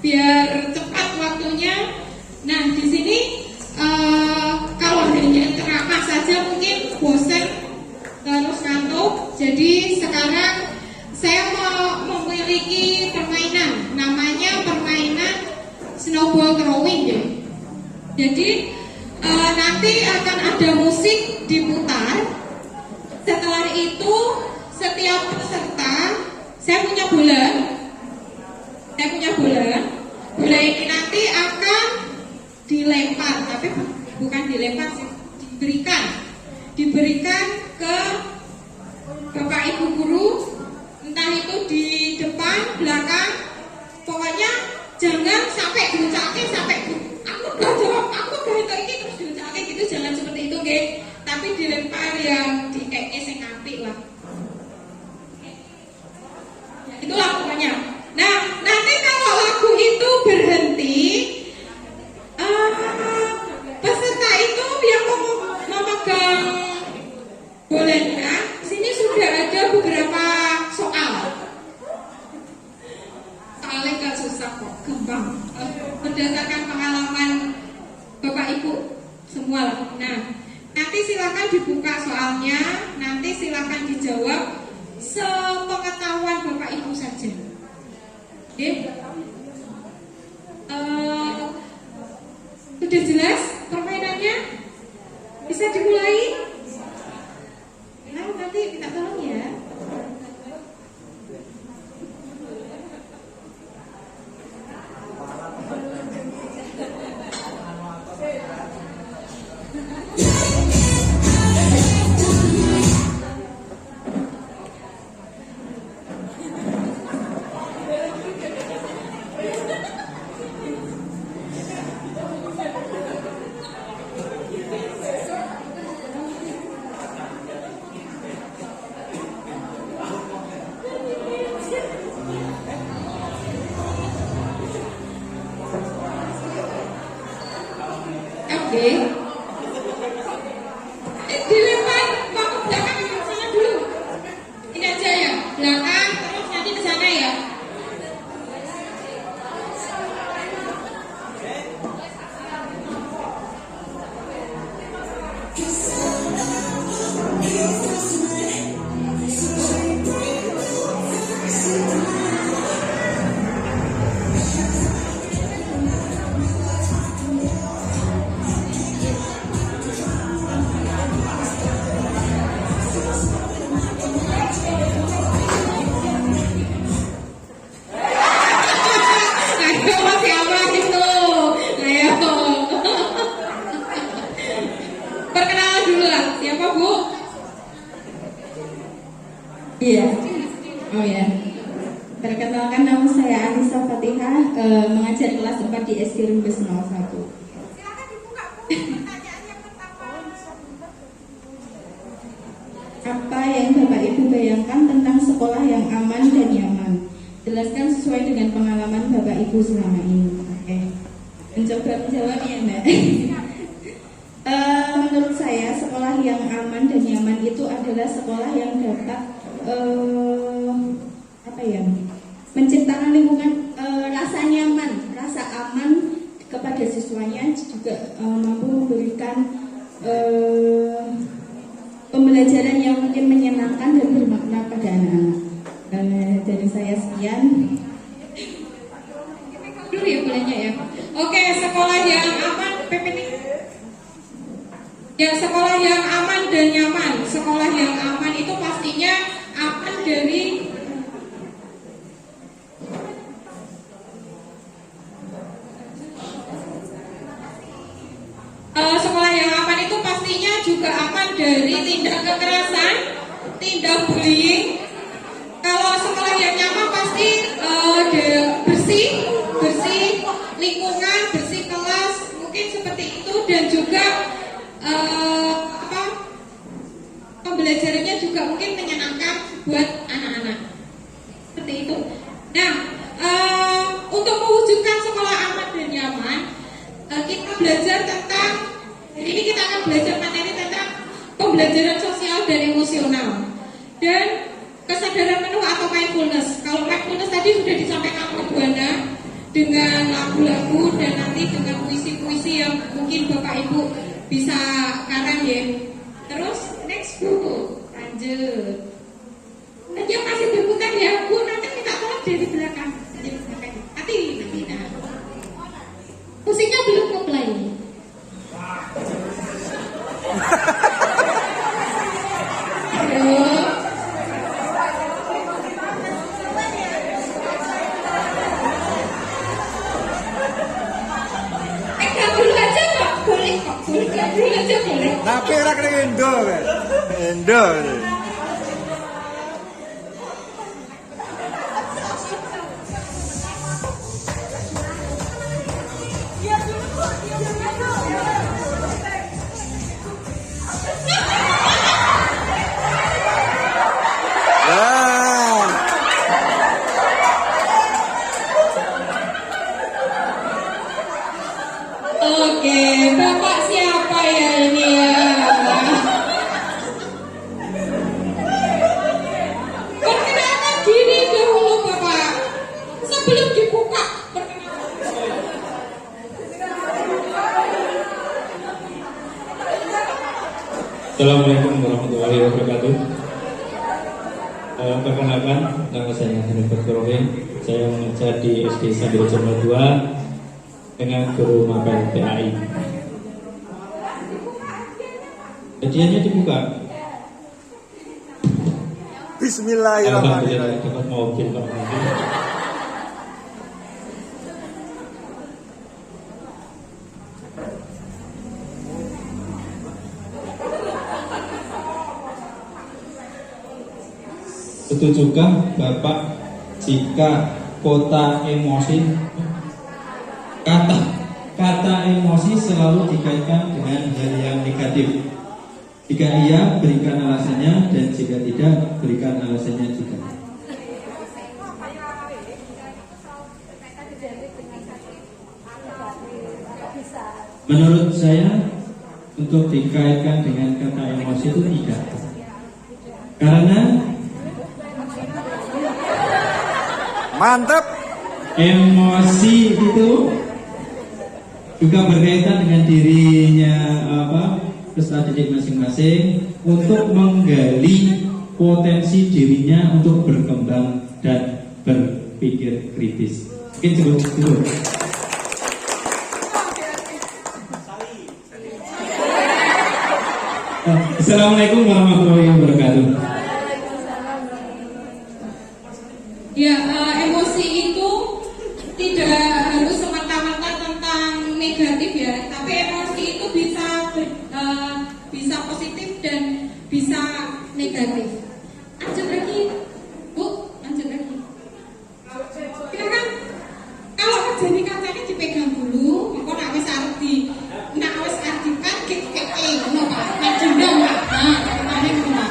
biar cepat waktunya. Nah, di sini kalau hanya ceramah saja mungkin bosan terus ngantuk. Jadi sekarang saya mau memiliki permainan, namanya permainan snowball throwing ya. Jadi nanti akan ada musik diputar. Setelah itu setiap peserta, saya punya bola. Bola ini nanti akan dilempar, tapi bukan dilempar sih, diberikan ke Bapak Ibu guru, entah itu di depan, belakang, pokoknya jangan sampai diucapin sampai aku udah jawab, aku udah itu ini terus diucapin gitu, jangan seperti itu, oke? Tapi dilempar yang di kayak sing apik lah. Ya, itulah pokoknya. Nah, nanti kalau lagu itu berhenti, peserta itu yang memegang bolanya, sini sudah ada beberapa soal. Soalnya gak susah kok, gampang. Berdasarkan pengalaman Bapak Ibu semua lah. Nah, nanti silakan dibuka soalnya, nanti silakan dijawab sepengetahuan Bapak Ibu saja. Oke? Sudah jelas permainannya? Bisa dimulai? Nah, nanti minta tolong ya. Dilempar mau ke belakang atau ke sana dulu? Ini aja ya, belakang terus nanti ke sana ya. Iya, oh ya. Perkenalkan, nama saya Anissa Fatihah, mengajar kelas 4 di SD Rumbes 01. Silakan dibuka Bu, pertanyaan yang pertama. Apa yang Bapak Ibu bayangkan tentang sekolah yang aman dan nyaman? Jelaskan sesuai dengan pengalaman Bapak Ibu selama ini. Oke, mencoba menjawab ya Mbak. Menurut saya sekolah yang aman dan nyaman itu adalah sekolah yang dapat menciptakan lingkungan rasa nyaman, rasa aman kepada siswanya, juga mampu memberikan pembelajaran yang mungkin menyenangkan dan bermakna pada anak-anak. Dari saya sekian. Dulu ya bolehnya ya. Oke, sekolah yang aman, PPT. Ya, sekolah yang aman dan nyaman. Sekolah yang aman itu pastinya aman dari sekolah yang aman itu pastinya juga aman dari tindak kekerasan, tindak bullying. Kalau sekolah yang nyaman pasti bersih lingkungan, bersih kelas, mungkin seperti itu, dan juga pembelajarannya juga mungkin menyenangkan buat anak-anak. Seperti itu. Nah, untuk mewujudkan sekolah aman dan nyaman, kita belajar tentang, ini kita akan belajar materi tentang pembelajaran sosial dan emosional dan kesadaran penuh atau mindfulness. Kalau mindfulness tadi sudah disampaikan oleh Bu Ana, dengan lagu-lagu dan nanti dengan puisi-puisi yang mungkin Bapak Ibu bisa karang ya. Terus next Bu, lanjut. Nanti masih berputar ya Bu, nanti minta tolong dari belakang. Hati nanti nah. Musiknya belum mulai. Tapi ora kena Indo kan. Indo. Oke, Bapak siapa ya ini ya? Perkenalkan diri dahulu Bapak. Sebelum dibuka, perkenalkan. Assalamualaikum warahmatullahi wabarakatuh. Perkenalkan, nama saya Hanifat Kurohim. Saya mengajar di SD Sambil Joma 2 dengan guru mapel PAI. Hadiahnya dibuka. Bismillahirrahmanirrahim. Alhamdulillah dapat mobil Pak. Setujukah Bapak jika kota emosi kata emosi selalu dikaitkan dengan hal yang negatif? Jika iya, berikan alasannya, dan jika tidak, berikan alasannya juga. Menurut saya, untuk dikaitkan dengan kata emosi itu tidak. Karena Mantap. emosi itu juga berkaitan dengan dirinya peserta didik masing-masing untuk menggali potensi dirinya untuk berkembang dan berpikir kritis. Mungkin cukup dulu. Assalamualaikum warahmatullahi wabarakatuh. Ya, emosi itu tidak harus semata-mata tentang negatif ya, tapi emosi itu bisa positif dan bisa negatif. Lanjut lagi, Bu, lanjut lagi. Silakan. Kalau jadi kacanya dipegang dulu, engko nak wis arep kan ngono Pak. Nek jendang Pak. Nah, kemarin ngono.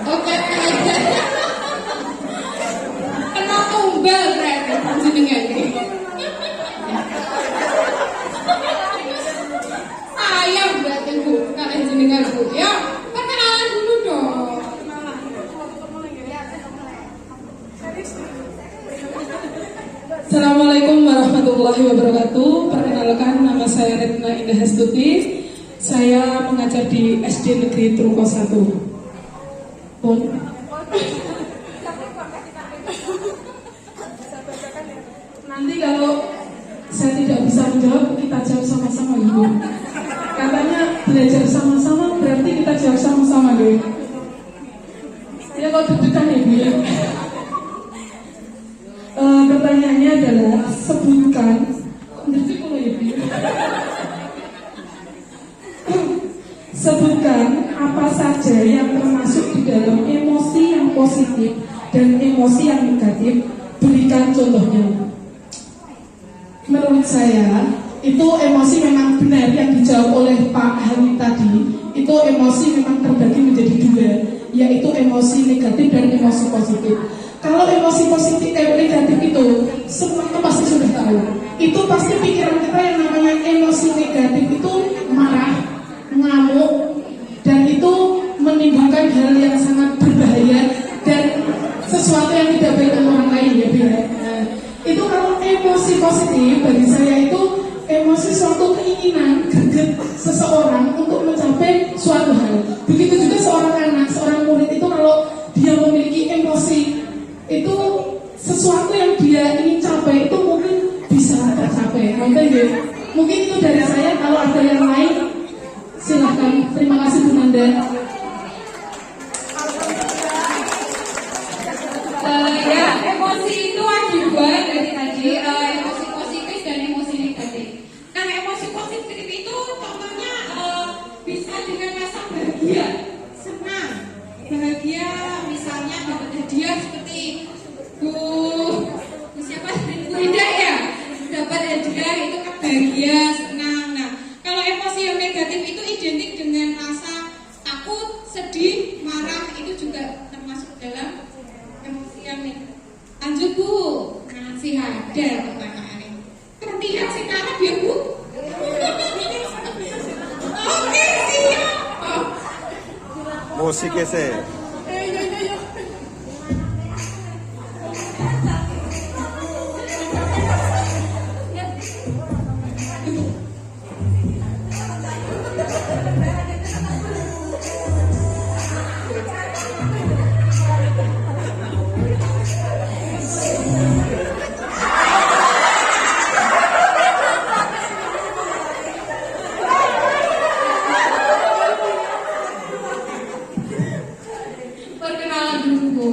Oke, kena tumbal berarti panjenengan iki. Ayam berarti Bu, kalian jenengan Bu. Ya, perkenalan dulu dong. Assalamualaikum warahmatullahi wabarakatuh. Perkenalkan, nama saya Retna Indah Hestuti. Saya mengajar di SD Negeri Truko 1. Pun. Nanti kalau saya tidak bisa menjawab, kita jawab sama-sama Ibu. Katanya belajar sama-sama berarti kita jawab sama-sama deh. Ya kalau deg-degan ya Bu ya. Pertanyaannya adalah sebutkan sebutkan apa saja yang termasuk di dalam emosi yang positif dan emosi yang negatif. Berikan contohnya. Menurut menurut saya itu emosi memang benar yang dijawab oleh Pak Halim tadi. Itu emosi memang terbagi menjadi dua, yaitu emosi negatif dan emosi positif. Kalau emosi positif negatif itu semuanya pasti sudah tahu. Itu pasti pikiran kita yang namanya emosi negatif itu marah, ngamuk, dan itu menimbulkan hal yang sangat berbahaya dan sesuatu yang tidak baik dengan orang lain ya Bu. Itu kalau emosi positif bagi saya itu emosi suatu keinginan greget seseorang untuk mencapai suatu hal. Begitu juga seorang anak, seorang murid itu kalau dia memiliki emosi itu sesuatu yang dia ingin capai itu mungkin bisa tercapai. Mungkin itu dari saya. Kalau ada yang lain silahkan. Terima kasih Bu Nanda. Ya, emosi itu ada dua dari tadi, emosi positif dan emosi negatif. Nah, emosi positif itu contohnya bisa dengan rasa bahagia, senang, bahagia, misalnya dapat hadiah seperti Bu siapa? Bu Ida ya, dapat hadiah itu kan bahagia, senang. Nah, kalau emosi yang negatif itu identik dengan rasa takut, sedih, marah, itu juga termasuk dalam emosi yang negatif. Lanjut Bu, ngasih ada pertanyaannya. Perhatian sekarang ya Bu. Oke siap. Musiknya sih. Perkenalan dulu Bu.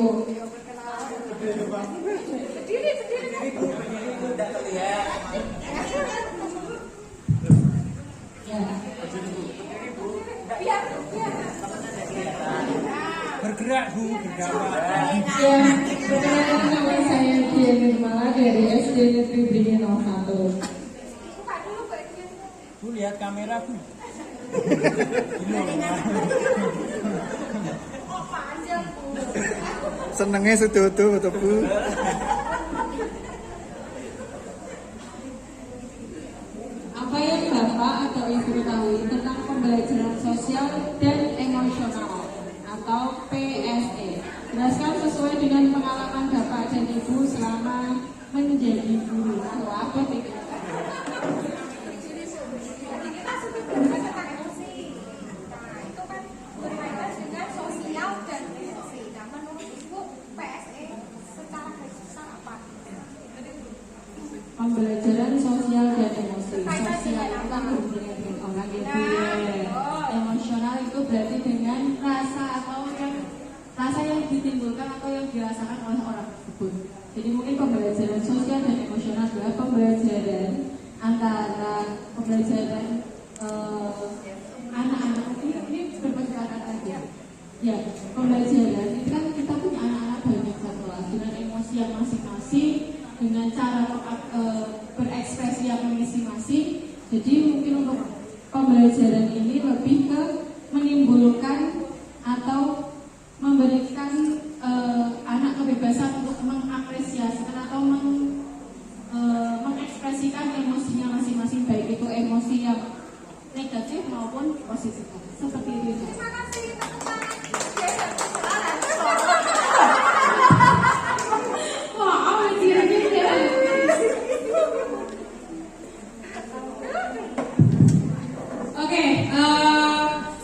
Bergerak Bu, bergerak. Ya, perkenalkan nama saya Dian Nirmala dari SD Negeri Beringin 01. Bu lihat kamera Bu. Senengnya setutu betul Bu. Apa yang Bapak atau Ibu ketahui tentang pembelajaran sosial dan emosional atau PSE? Jelaskan sesuai dengan pengalaman Bapak dan Ibu selama menjadi guru. Atau apa itu? Pembelajaran sosial dan emosi. Sosial itu kan hubungannya dengan orang itu ya. Emosional itu berarti dengan rasa yang ditimbulkan atau yang dirasakan oleh orang tersebut. Jadi mungkin pembelajaran sosial dan emosional adalah pembelajaran antara pembelajaran anak-anak ini bermasyarakat aja. Ya, pembelajaran ini kan kita punya anak-anak banyak satu kelas dengan emosi yang masing-masing, dengan cara berekspresi yang masing-masing. Jadi mungkin untuk pembelajaran ini lebih ke menimbulkan atau memberikan anak kebebasan untuk mengapresiasikan atau mengekspresikan emosinya masing-masing, baik itu emosi yang negatif maupun positif. Seperti itu. Oke,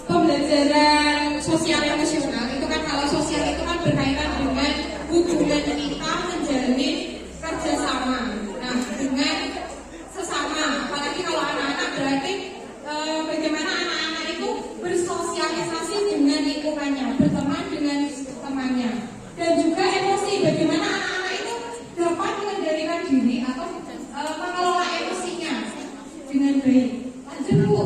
pembelajaran sosial emosional itu kan, kalau sosial itu kan berkaitan dengan hubungan kita menjalin kerjasama. Nah, dengan sesama, apalagi kalau anak-anak berarti bagaimana anak-anak itu bersosialisasi dengan lingkungannya, berteman dengan temannya, dan juga emosi, bagaimana anak-anak itu dapat mengendalikan diri atau mengelola emosinya dengan baik. Lanjut Bu.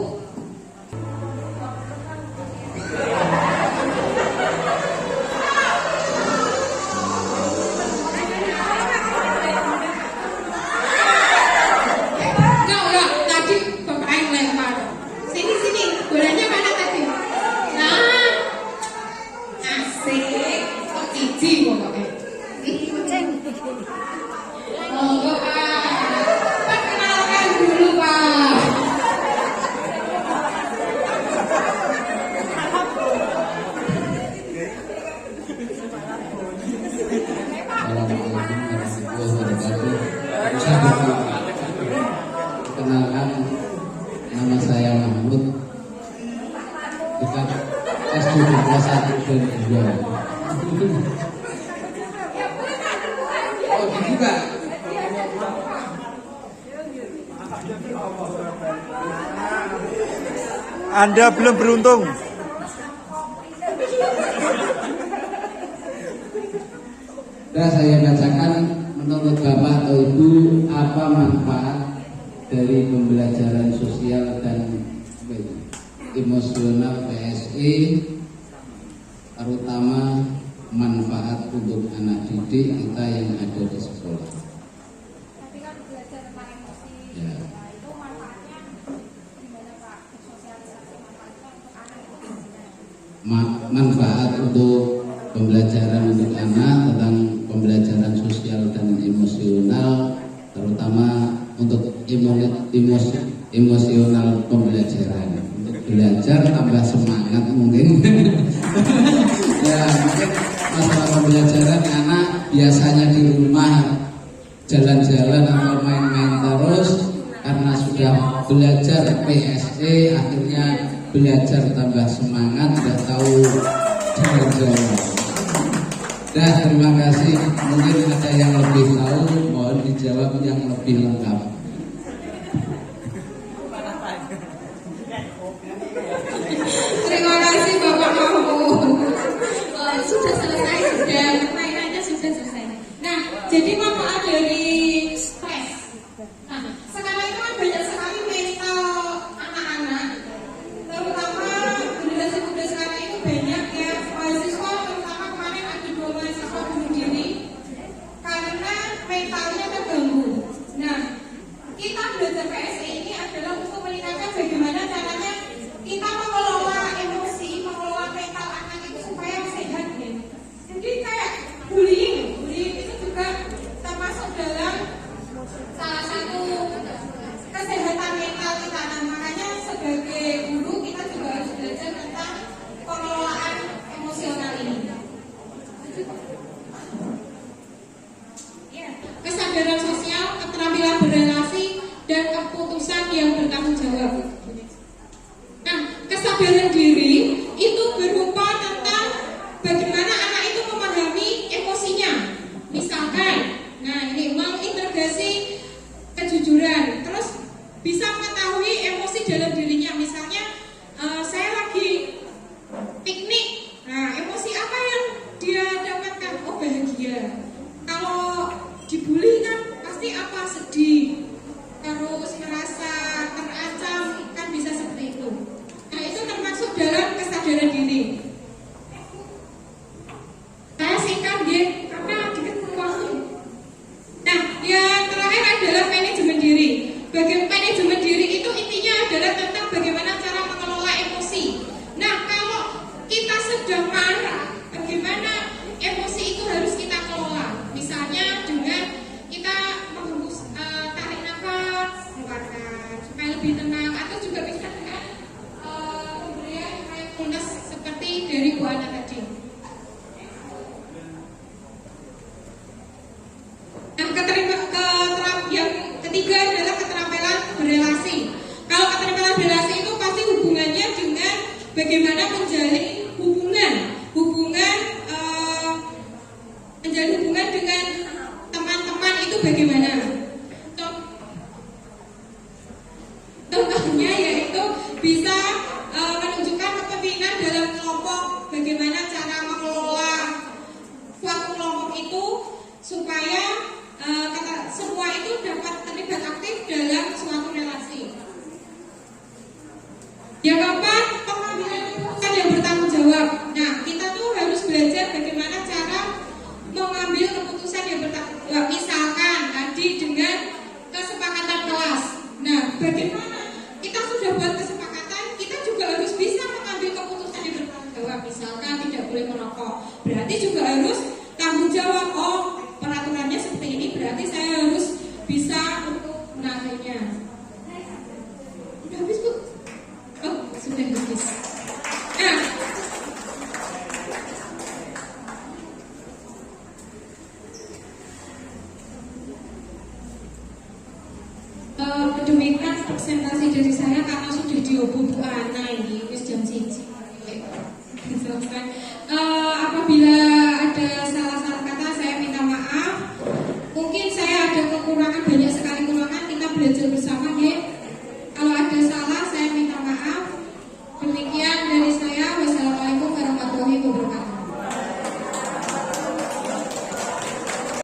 Perkenalkan, nama saya Mahmud. Dekat S7 kelas 1 dan 2. Oh, dibuka. Anda belum beruntung. Dan saya bacakan, menurut Bapak atau Ibu, apa manfaat dari pembelajaran sosial dan emosional PSE, terutama manfaat untuk anak didik kita yang ada di sekolah. Tapi kan belajar tentang emosi, Ya. itu manfaatnya gimana Pak? Sosialisasi manfaatnya untuk anak itu gimana? Manfaat untuk pembelajaran untuk anak tentang pembelajaran sosial dan emosional, terutama untuk emosional pembelajaran, untuk belajar tambah semangat mungkin. Ya, mungkin masalah pembelajaran anak biasanya di rumah jalan-jalan atau main-main terus, karena sudah belajar PSE akhirnya belajar tambah semangat, sudah tahu jalan-jalan. Dah, terima kasih. Mungkin ada yang lebih tahu, mohon dijawab yang lebih lengkap. Terima kasih Bapak Mahmud. Sudah selesai, sudah pertanyaannya sudah selesai. Nah, jadi manfaat dari stres. Nah, sekarang itu kan banyak sekali mental anak-anak, terutama generasi muda sekarang itu banyak ya mahasiswa, terutama kemarin ada 2 mahasiswa bunuh diri karena mentalnya terganggu. Nah, kita belajar PSE ini adalah untuk meningkatkan bagaimana caranya kita mengelola emosi, mengelola mental anak itu supaya sehat ya. Jadi kayak bullying itu juga termasuk dalam salah satu kesehatan mental kita. Nah, makanya sebagai guru kita juga harus belajar tentang pengelolaan emosional ini. Ya, kesadaran sosial, keterampilan berrelasi, dan keputusan yang bertanggung jawab. Nah, kesadaran diri itu berupa tentang bagaimana anak itu memahami emosinya. Misalkan, nah ini mengintegrasi kejujuran, terus bisa mengetahui emosi dalam dirinya. Misalnya, saya lagi piknik, nah emosi apa yang dia dapatkan? Oh, bahagia. Kalau dibully kan pasti apa? Sedih, terus merasa terancam, kan bisa seperti itu. Nah, itu termasuk dalam kesadaran diri. Saya singkat dia karena dikit waktu. Nah, yang terakhir adalah manajemen diri. Bagaimana manajemen diri itu intinya adalah tentang bagaimana cara mengelola emosi. Nah, kalau kita sedang marah, bagaimana emosi itu harus kita kelola. Misalnya dengan kita menghembus, tarik nafas, keluarkan supaya lebih tenang, atau juga bisa dengan pemberian mindfulness seperti dari Bu Ana tadi. Nah, yang ketiga adalah keterampilan berrelasi. Kalau keterampilan berrelasi itu pasti hubungannya dengan bagaimana menjalin hubungan dengan teman-teman itu bagaimana. Contohnya yaitu bisa menunjukkan kepemimpinan dalam kelompok, bagaimana cara mengelola suatu kelompok itu supaya semua itu dapat terlibat aktif dalam suatu relasi. Yang keempat, pengambilan keputusan yang bertanggung jawab. Nah, kita tuh harus belajar bagaimana cara mengambil keputusan yang bertanggung jawab. Misalkan tadi dengan kesepakatan kelas. Nah, bagaimana kita sudah buat kesepakatan, kita juga harus bisa mengambil keputusan yang bertanggung jawab. Misalkan tidak boleh merokok, berarti juga harus tanggung jawab. Oh, peraturannya seperti ini, berarti saya harus bisa untuk menaatinya. Udah habis, Bu? Oh, sudah habis. Nah, demikian presentasi dari saya karena sudah diobo Bu Ana ini wis jam 1. Selesai. Apabila ada salah-salah kata saya minta maaf. Mungkin saya ada kekurangan, banyak sekali kekurangan. Kita belajar